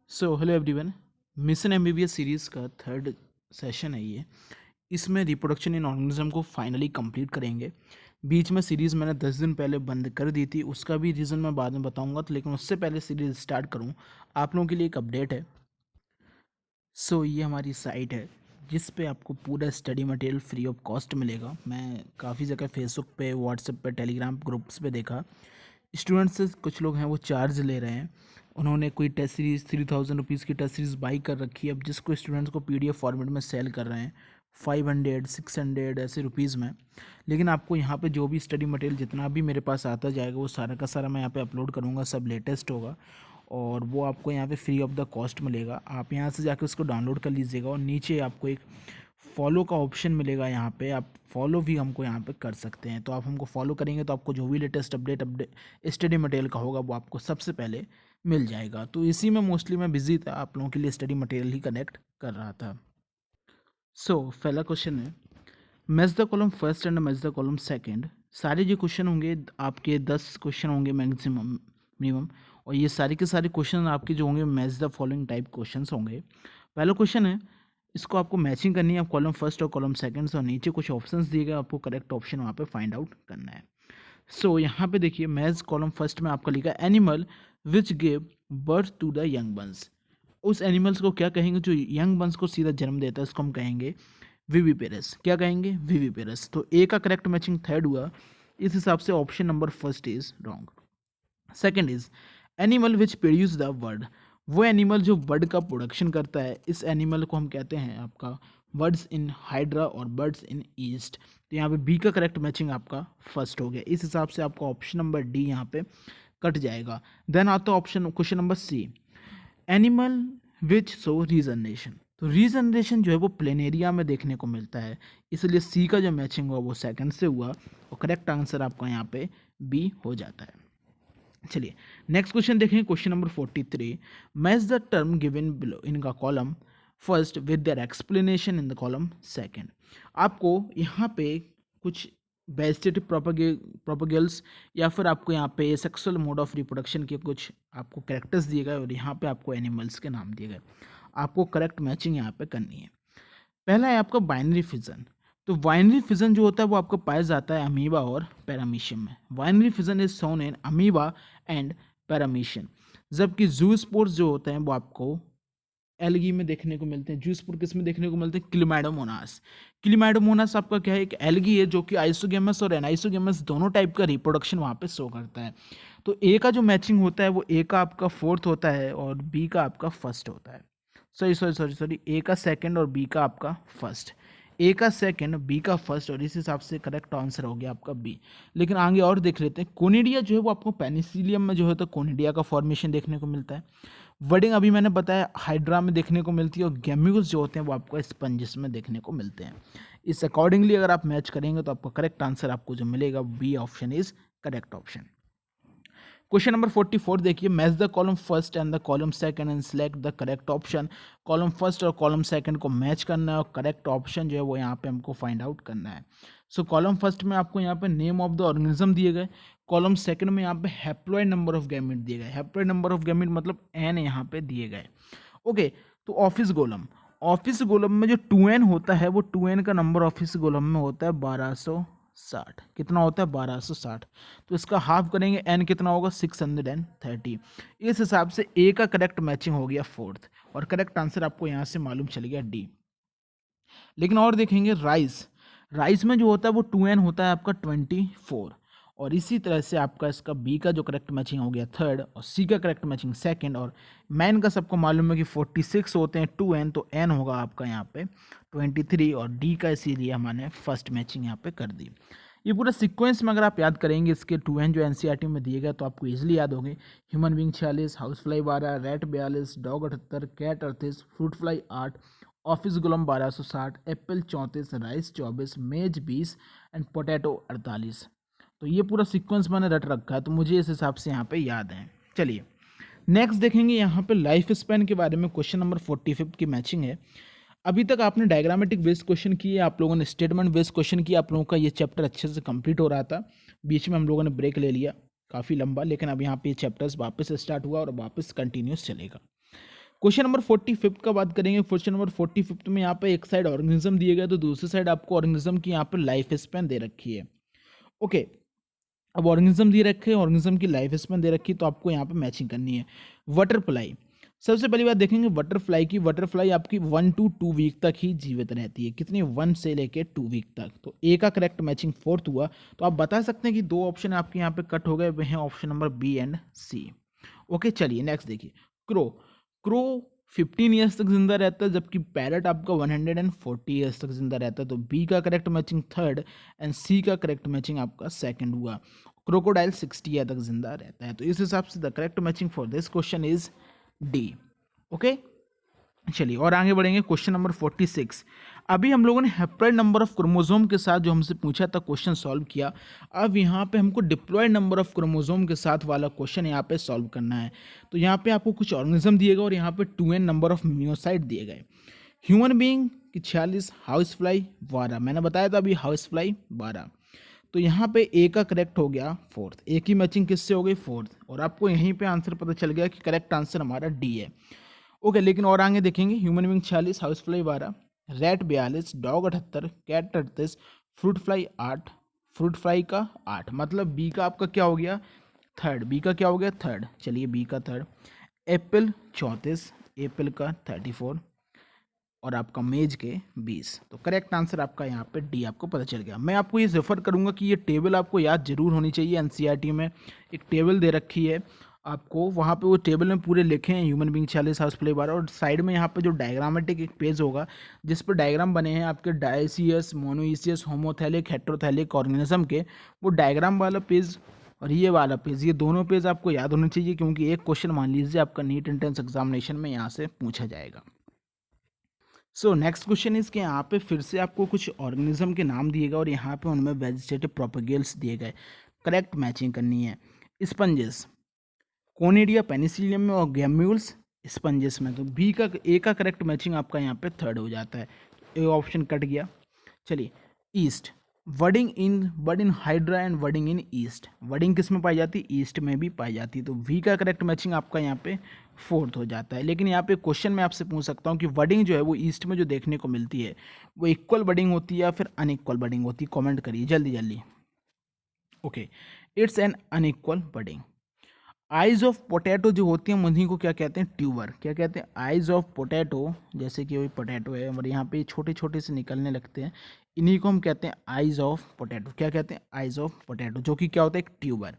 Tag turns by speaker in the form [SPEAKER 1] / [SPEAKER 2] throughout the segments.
[SPEAKER 1] So hello everyone. Mission MBBS series का third session है ये। इसमें रिप्रोडक्शन इन ऑर्गेनिज्म को फाइनली कंप्लीट करेंगे। बीच में सीरीज़ मैंने 10 दिन पहले बंद कर दी थी, उसका भी रीज़न मैं बाद में बताऊंगा, तो लेकिन उससे पहले सीरीज़ स्टार्ट करूं, आप लोगों के लिए एक अपडेट है। सो ये हमारी साइट है जिस पे आपको पूरा study material free of cost मिलेगा। मैं काफ़ी जगह फेसबुक पे, व्हाट्सएप पे, टेलीग्राम ग्रुप्स पे देखा, स्टूडेंट्स से कुछ लोग हैं वो चार्ज ले रहे हैं। उन्होंने कोई टेस्ट सीरीज़ 3000 रुपीज़ की टेस्ट सीरीज़ बाई कर रखी है, अब जिसको स्टूडेंट्स को पीडीएफ फॉर्मेट में सेल कर रहे हैं 500 600 ऐसे रुपीज़ में। लेकिन आपको यहाँ पे जो भी स्टडी मटेरियल जितना भी मेरे पास आता जाएगा वो सारा का सारा मैं यहाँ पे अपलोड करूँगा, सब लेटेस्ट होगा और वो आपको यहाँ पे फ्री ऑफ द कॉस्ट मिलेगा। आप यहाँ से जाकर उसको डाउनलोड कर लीजिएगा और नीचे आपको एक फॉलो का ऑप्शन मिलेगा। यहाँ पे आप फॉलो भी हमको यहाँ पे कर सकते हैं, तो आप हमको फॉलो करेंगे तो आपको जो भी लेटेस्ट अपडेट स्टडी मटेरियल का होगा वो आपको सबसे पहले मिल जाएगा। तो इसी में मोस्टली मैं बिजी था, आप लोगों के लिए स्टडी मटेरियल ही कनेक्ट कर रहा था। सो पहला क्वेश्चन है, match the column first and match the column second. सारे जो क्वेश्चन होंगे आपके 10 क्वेश्चन होंगे मैक्सिमम मिनिमम, और ये सारे के सारे क्वेश्चन आपके जो होंगे match the following type questions होंगे। पहला क्वेश्चन है, इसको आपको मैचिंग करनी है, आप कॉलम फर्स्ट और कॉलम सेकंड, और नीचे कुछ ऑप्शंस दिए गए, आपको करेक्ट ऑप्शन वहाँ पे फाइंड आउट करना है। सो यहाँ पे देखिए, मैच कॉलम फर्स्ट में आपका लिखा animal which give birth to the young ones. उस एनिमल्स को क्या कहेंगे जो यंग बंस को सीधा जन्म देता है, उसको हम कहेंगे विविपेरस। क्या कहेंगे? विविपेरस। तो ए का करेक्ट मैचिंग थर्ड हुआ, इस हिसाब से option number first is wrong. Second is animal which produce the word. वो एनिमल जो वर्ड का प्रोडक्शन करता है, इस एनिमल को हम कहते हैं आपका बर्ड्स इन हाइड्रा और बर्ड्स इन ईस्ट। तो यहाँ पे बी का करेक्ट मैचिंग आपका फर्स्ट हो गया, इस हिसाब से आपका ऑप्शन नंबर डी यहाँ पे कट जाएगा। देन आता है option question number C, animal which show regeneration. तो रीजनरेशन जो है वो प्लेनेरिया में देखने को मिलता है, इसलिए सी का जो मैचिंग हुआ वो सेकंड से हुआ और करेक्ट आंसर आपका यहाँ पे बी हो जाता है। चलिए नेक्स्ट क्वेश्चन देखें, question number 43, match the term given below इनका column first with their explanation in the column second. आपको यहाँ पे कुछ वेजिटेटिव प्रोपेगल्स या फिर आपको यहाँ पे सेक्सुअल मोड ऑफ रिप्रोडक्शन के कुछ आपको कैरेक्टर्स दिए गए और यहाँ पे आपको एनिमल्स के नाम दिए गए, आपको करेक्ट मैचिंग यहाँ पे करनी है। पहला है आपका बाइनरी फिजन। तो बाइनरी फिजन जो होता है वो आपको पाया जाता है अमीबा और पैरामीशियम में। Binary fission is shown in amoeba and paramecium, जबकि जूस्पोर्स जो होते हैं वो आपको एल्गी में देखने को मिलते हैं। जूस्पोर किस में देखने को मिलते हैं? क्लिमैडोमोनास। क्लिमैडोमोनास आपका क्या है? एक एल्गी है जो कि आइसोगेमस और एनाइसोगेमस दोनों टाइप का रिप्रोडक्शन वहाँ पे शो करता है। तो ए का जो मैचिंग होता है वो ए का आपका फोर्थ होता है और बी का आपका फर्स्ट होता है। सॉरी, ए का सेकंड और बी का आपका फर्स्ट। ए का सेकंड, बी का फर्स्ट, और इस हिसाब से करेक्ट आंसर हो गया आपका बी। लेकिन आगे और देख लेते हैं, कोनिडिया जो है वो आपको पेनिसिलियम में जो है तो कोनिडिया का फॉर्मेशन देखने को मिलता है। वर्डिंग अभी मैंने बताया हाइड्रा में देखने को मिलती है, और गेम्यूल्स जो होते हैं वो आपको स्पंजिस में देखने को मिलते हैं। इस अकॉर्डिंगली अगर आप मैच करेंगे तो आपका करेक्ट आंसर आपको जो मिलेगा B option is correct option. Question number 44 देखिए, match the column first and the column second and select the correct option. Column first और कॉलम सेकंड को मैच करना है और करेक्ट ऑप्शन जो है वो यहाँ पे हमको फाइंड आउट करना है। सो कॉलम फर्स्ट में आपको यहाँ पे नेम ऑफ द ऑर्गेनिज्म दिए गए, कॉलम सेकंड में यहाँ पे हैप्लॉइड नंबर ऑफ गैमेट दिए गए। हैप्लॉइड नंबर ऑफ गैमेट मतलब एन यहाँ पे दिए गए। ओके, तो ऑफिस गोलम, ऑफिस गोलम में जो 2n होता है वो 2n का नंबर ऑफिस गोलम में होता है 1260। कितना होता है? 1260। तो इसका हाफ करेंगे, n कितना होगा? 630। इस हिसाब से ए का करेक्ट मैचिंग हो गया फोर्थ, और करेक्ट आंसर आपको यहाँ से मालूम चल गया डी। लेकिन और देखेंगे राइस, राइस में जो होता है वो 2n होता है आपका 24, और इसी तरह से आपका इसका बी का जो करेक्ट मैचिंग हो गया थर्ड, और सी का करेक्ट मैचिंग सेकंड, और मैन का सबको मालूम है कि 46 होते हैं 2n, तो n होगा आपका यहाँ पे 23, और डी का इसीलिए हमने फर्स्ट मैचिंग यहाँ पे कर दी। ये पूरा सीक्वेंस में अगर आप याद करेंगे इसके 2n जो एनसीईआरटी में दिए गए तो आपको इजीली याद होंगे। Human being 46, house fly 12, rat 42, dog 78, cat 38, fruit fly 8, ophioglossum 1260, apple 34, rice 24, maize 20 and potato 48। तो ये पूरा सीक्वेंस मैंने रट रखा है, तो मुझे इस हिसाब से यहाँ पे याद है। चलिए नेक्स्ट देखेंगे यहाँ पे लाइफ स्पैन के बारे में। क्वेश्चन नंबर 45 की मैचिंग है। अभी तक आपने डायग्रामेटिक बेस्ड क्वेश्चन किए, आप लोगों ने स्टेटमेंट बेस्ड क्वेश्चन किया, आप लोगों का ये चैप्टर अच्छे से कंप्लीट हो रहा था। बीच में हम लोगों ने ब्रेक ले लिया काफ़ी लंबा, लेकिन अब यहाँ पे चैप्टर्स वापस स्टार्ट हुआ और वापस कंटिन्यूस चलेगा। क्वेश्चन नंबर 45 का बात करेंगे। क्वेश्चन नंबर 45 में यहाँ पे एक साइड ऑर्गेनिज्म दिए गए तो दूसरी साइड आपको ऑर्गेनिज्म की यहाँ पे लाइफ स्पैन दे रखी है। ओके, अब ऑर्गेनिज्म दे रखे हैं, ऑर्गेनिज्म की लाइफ स्पैन दे रखी है, तो आपको यहाँ पे मैचिंग करनी है। बटरफ्लाई, सबसे पहली बात देखेंगे बटरफ्लाई की। बटरफ्लाई आपकी 1 to 2 वीक तक ही जीवित रहती है। कितनी? 1 से लेके 2 वीक तक। तो ए का करेक्ट मैचिंग 4th हुआ। तो आप बता सकते हैं कि दो ऑप्शन आपके यहाँ पे कट हो गए, वे हैं option number B and C. Okay, चलिए नेक्स्ट देखिए। क्रो, क्रो 15 ईयर्स तक जिंदा रहता है, जबकि पैरट आपका 140 ईयर्स तक जिंदा रहता है। तो बी का करेक्ट मैचिंग 3rd एंड सी का करेक्ट मैचिंग आपका 2nd हुआ। क्रोकोडाइल 60 ईयर तक जिंदा रहता है। तो इस हिसाब से the correct matching for this question is D. Okay, चलिए और आगे बढ़ेंगे। Question number 46। अभी हम लोगों ने हैप्लॉइड नंबर ऑफ क्रोमोसोम के साथ जो हमसे पूछा था क्वेश्चन सॉल्व किया। अब यहाँ पे हमको डिप्लॉयड नंबर ऑफ क्रोमोसोम के साथ वाला क्वेश्चन यहाँ पे सॉल्व करना है। तो यहाँ पे आपको कुछ ऑर्गेनिज्म दिएगा और यहाँ पे 2n नंबर ऑफ मियोसाइट दिए गए। ह्यूमन बीइंग की 46, हाउस फ्लाई 12, मैंने बताया था अभी हाउस फ्लाई 12। तो यहाँ पे ए का करेक्ट हो गया 4th, ए की मैचिंग किससे हो गई? 4th। और आपको यहीं पे आंसर पता चल गया कि करेक्ट आंसर हमारा डी है। ओके, लेकिन और आगे देखेंगे। Human being 46, house fly 12, rat 42, dog 78, cat 38, fruit fly 8, fruit fly का 8, मतलब बी का आपका क्या हो गया? 3rd। बी का क्या हो गया? 3rd। चलिए बी का 3rd। एप्पल 34, एप्पल का 34 और आपका मेज के 20। तो करेक्ट आंसर आपका यहाँ पे डी आपको पता चल गया। मैं आपको ये रेफर करूँगा कि ये टेबल आपको याद जरूर होनी चाहिए। एनसीईआरटी में एक टेबल दे रखी है आपको, वहाँ पे वो टेबल में पूरे लिखे हैं ह्यूमन बीइंग 46, हाउस फ्लाई 12, और साइड में यहाँ पे जो डायग्रामेटिक एक पेज होगा जिस पर डायग्राम बने हैं आपके dioecious, monoecious, homothallic, heterothallic organism के, वो डायग्राम वाला पेज और ये वाला पेज, ये दोनों पेज आपको याद होने चाहिए, क्योंकि एक क्वेश्चन मान लीजिए आपका नीट एंट्रेंस एग्जामिनेशन में यहाँ से पूछा जाएगा। सो नेक्स्ट क्वेश्चन इज कि यहाँ पे फिर से आपको कुछ ऑर्गेनिज्म के नाम दिए गए और यहाँ पे उनमें वेजिटेटिव प्रोपेगेल्स दिए गए। करेक्ट मैचिंग करनी है। स्पंजेस, कोनिडिया पेनिसिलियम में और गैम्यूल्स स्पंजेस में। तो बी का ए का करेक्ट मैचिंग आपका यहाँ पे 3rd हो जाता है। ए ऑप्शन कट गया। चलिए yeast, bud in hydra and budding in yeast. Budding किस में पाई जाती है? ईस्ट में भी पाई जाती है। तो वी का करेक्ट मैचिंग आपका यहाँ पे 4th हो जाता है। लेकिन यहाँ पे क्वेश्चन मैं आपसे पूछ सकता हूँ कि वर्डिंग जो है वो ईस्ट में जो देखने को मिलती है वो इक्वल वर्डिंग होती है या फिर अनइक्वल वर्डिंग होती है? कॉमेंट करिए जल्दी जल्दी। Okay, it's an unequal wording. Eyes of potato जो होती हैं उन्हीं को क्या कहते हैं? ट्यूबर। क्या कहते हैं? आइज ऑफ पोटैटो, जैसे कि वही पोटैटो है और यहाँ पे छोटे छोटे से निकलने लगते हैं, इन्हीं को हम कहते हैं आइज ऑफ पोटैटो। क्या कहते हैं? आइज ऑफ पोटैटो, जो कि क्या होता है? एक ट्यूबर।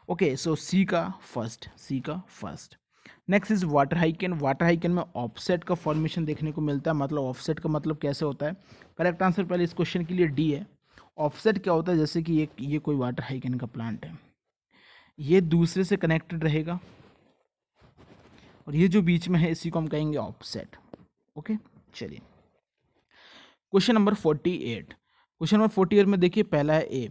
[SPEAKER 1] ओके, सो सी का फर्स्ट, सी का फर्स्ट। Next is water water हाइकन में ऑफसेट का फॉर्मेशन देखने को मिलता है। मतलब ऑफसेट का मतलब कैसे होता है? करेक्ट आंसर पहले इस क्वेश्चन के लिए डी है। ऑफसेट क्या होता है? जैसे कि ये कोई वाटर हाइकन का प्लांट है, ये दूसरे से कनेक्टेड रहेगा और ये जो बीच में है इसी को हम कहेंगे ऑफसेट। ओके, चलिए क्वेश्चन नंबर 48। क्वेश्चन नंबर 48 में देखिए पहला है A,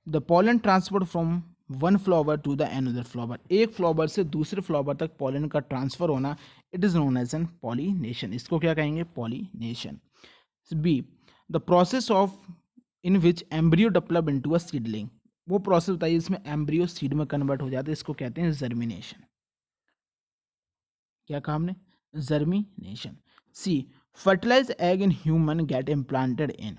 [SPEAKER 1] the pollen transfer from one flower to the another flower. एक फ्लावर से दूसरे फ्लावर तक पॉलन का ट्रांसफर होना, it is known as an pollination. इसको क्या कहेंगे? Pollination. B, the process of in which embryo develop into a seedling. वो प्रोसेस बताइए इसमें एम्ब्रियो सीड में कन्वर्ट हो जाता है, इसको कहते हैं जर्मिनेशन। क्या कहा हमने? Germination. C, fertilize egg in human get implanted in.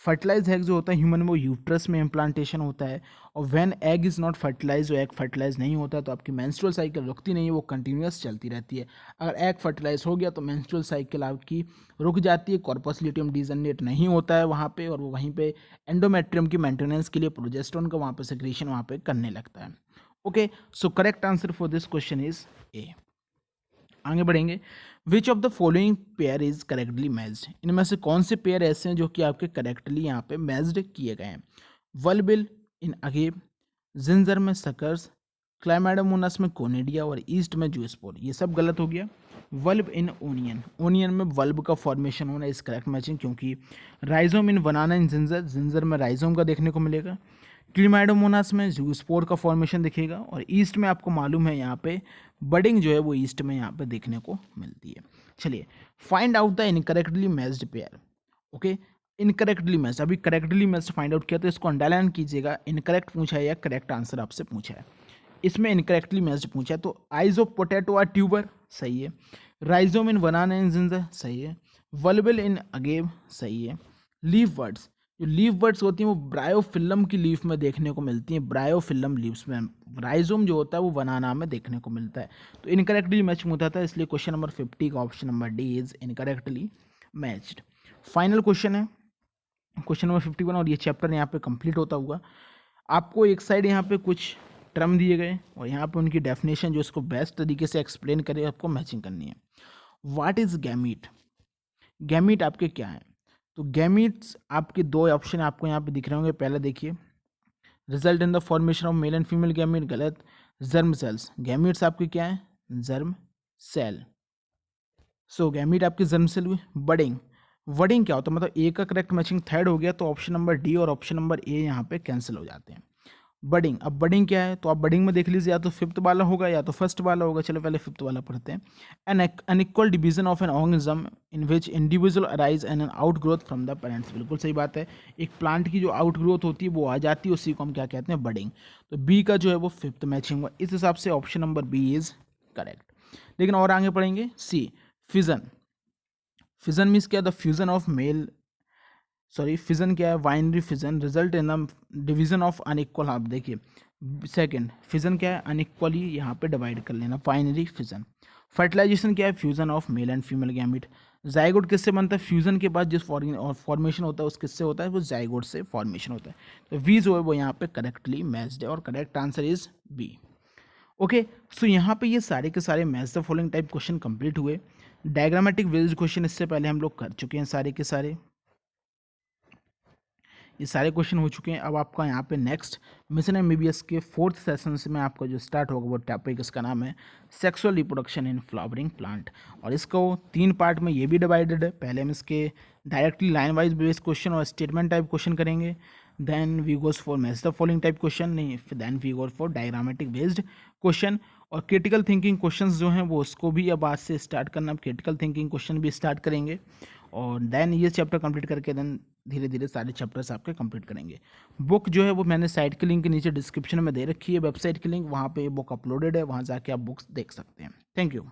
[SPEAKER 1] Fertilize egg जो होता है ह्यूमन में वो यूट्रस में इम्प्लांटेशन होता है, और when egg is not fertilize, वो एग फर्टिलाइज नहीं होता है तो आपकी मेंस्ट्रुअल साइकिल रुकती नहीं है, वो कंटिन्यूस चलती रहती है। अगर एग फर्टिलाइज हो गया तो मेंस्ट्रुअल साइकिल आपकी रुक जाती है, कॉर्पस ल्यूटियम डीजनरेट नहीं होता है वहाँ पे, और वो वहीं पे एंडोमेट्रियम की मेंटेनेंस के लिए प्रोजेस्टेरोन का वहाँ पे सेक्रेशन वहाँ पे करने लगता है। Okay, so correct answer for this question is a. आगे बढ़ेंगे। Which of the following pair is correctly matched. इनमें से कौन से पेयर ऐसे हैं जो कि आपके करेक्टली यहाँ पे मैच्ड किए गए हैं? वल्बिल इन अगेव, जिंजर में सकर्स, क्लाइमेडोमोनास में कोनिडिया और ईस्ट में जूस्पोर। ये सब गलत हो गया। वल्ब इन ओनियन, ओनियन में वल्ब का फॉर्मेशन होना इज करेक्ट मैचिंग, क्योंकि राइजोम इन बनाना इन जिंजर, जिंजर में राइजोम का देखने को मिलेगा। क्लीमाइडोमोनास में जूस्पोर का फॉर्मेशन दिखेगा, और ईस्ट में आपको मालूम है यहाँ पे बडिंग जो है वो ईस्ट में यहाँ पे देखने को मिलती है। चलिए find out the incorrectly matched pair. Okay, incorrectly matched, अभी करेक्टली मैच्ड फाइंड आउट किया तो इसको अंडरलाइन कीजिएगा। इनकरेक्ट पूछा है या करेक्ट आंसर आपसे पूछा है? इसमें इनकरेक्टली मैच्ड पूछा है, तो eyes of potato are tuber, सही है। राइजोम इन बनाना इन जिंजा सही है। वल्बल इन अगेव सही है। लीफ वर्ड्स, जो लीफ वर्ड्स होती हैं वो ब्रायोफिल्म की लीफ में देखने को मिलती हैं, ब्रायोफिल्म लीव्स में। राइजोम जो होता है वो बनाना में देखने को मिलता है। तो इनकरेक्टली मैच होता था, इसलिए क्वेश्चन नंबर 50 का option number D is incorrectly matched. Final question है क्वेश्चन नंबर 51 और ये चैप्टर यहाँ पे कंप्लीट होता हुआ। आपको एक साइड यहाँ पे कुछ टर्म दिए गए और यहाँ पे उनकी डेफिनेशन जो इसको बेस्ट तरीके से एक्सप्लेन करे आपको मैचिंग करनी है। What is gamete? गैमीट आपके क्या है? तो गैमीट्स आपके दो ऑप्शन आपको यहाँ पे दिख रहे होंगे। पहले देखिए, result in the formation of male and female gamete, गलत। जर्म सेल्स, गैमीट्स आपके क्या है? Germ cell. सो गैमीट आपके जर्म सेल हुए। बडिंग, वर्डिंग क्या होता है? मतलब ए का करेक्ट मैचिंग थर्ड हो गया तो ऑप्शन नंबर डी और ऑप्शन नंबर ए यहाँ पे कैंसिल हो जाते हैं। बडिंग, अब बडिंग क्या है? तो आप बडिंग में देख लीजिए, या तो फिफ्थ वाला होगा या तो फर्स्ट वाला होगा। चलो पहले फिफ्थ वाला पढ़ते हैं। An unequal division of an organism in which individual arise and an outgrowth from the parents. बिल्कुल सही बात है। एक प्लांट की जो आउट ग्रोथ होती है वो आ जाती है, उसी को हम क्या कहते हैं? बडिंग। तो बी का जो है वो फिफ्थ मैचिंग हुआ, इस हिसाब से option number B is correct. लेकिन और आगे पढ़ेंगे। C, fission. फिजन मीन्स क्या? The fusion of male, sorry fission क्या है? Binary fission result in the division of unequal half. देखिए सेकंड फिजन क्या है? अनइक्वली यहाँ पे डिवाइड कर लेना, बाइनरी फिजन। फर्टिलाइजेशन क्या है? Fusion of male and female gamete. Zygote किससे बनता है? फ्यूजन के बाद जिस फॉर्मेशन होता है उस किससे होता है? वो जाइगोट से फॉर्मेशन होता है। तो वी जो है वो यहाँ पे करेक्टली मैच्ड है और correct answer is B. Okay, so यहाँ पे ये सारे के सारे match the following type question complete हुए। डायग्रामेटिक बेस्ड क्वेश्चन इससे पहले हम लोग कर चुके हैं सारे के सारे, ये सारे क्वेश्चन हो चुके हैं। अब आपका यहाँ पे नेक्स्ट मिशन एमबीबीएस के फोर्थ सेशन से में आपका जो स्टार्ट होगा वो टॉपिक इसका नाम है sexual reproduction in flowering plant. और इसको 3 पार्ट में ये भी डिवाइडेड है। पहले हम इसके directly line wise based question और स्टेटमेंट टाइप क्वेश्चन करेंगे, then we goes for match the following type question, नहीं then we goes for diagrammatic based question. और क्रिटिकल थिंकिंग क्वेश्चंस जो हैं वो उसको भी अब आज से स्टार्ट करना, क्रिटिकल थिंकिंग क्वेश्चन भी स्टार्ट करेंगे। और देन ये चैप्टर कंप्लीट करके देन धीरे धीरे सारे चैप्टर्स आपके कंप्लीट करेंगे। बुक जो है वो मैंने साइट के लिंक के नीचे डिस्क्रिप्शन में दे रखी है, वेबसाइट की लिंक, वहाँ पे बुक अपलोडेड है, वहाँ जाके आप बुक्स देख सकते हैं। Thank you.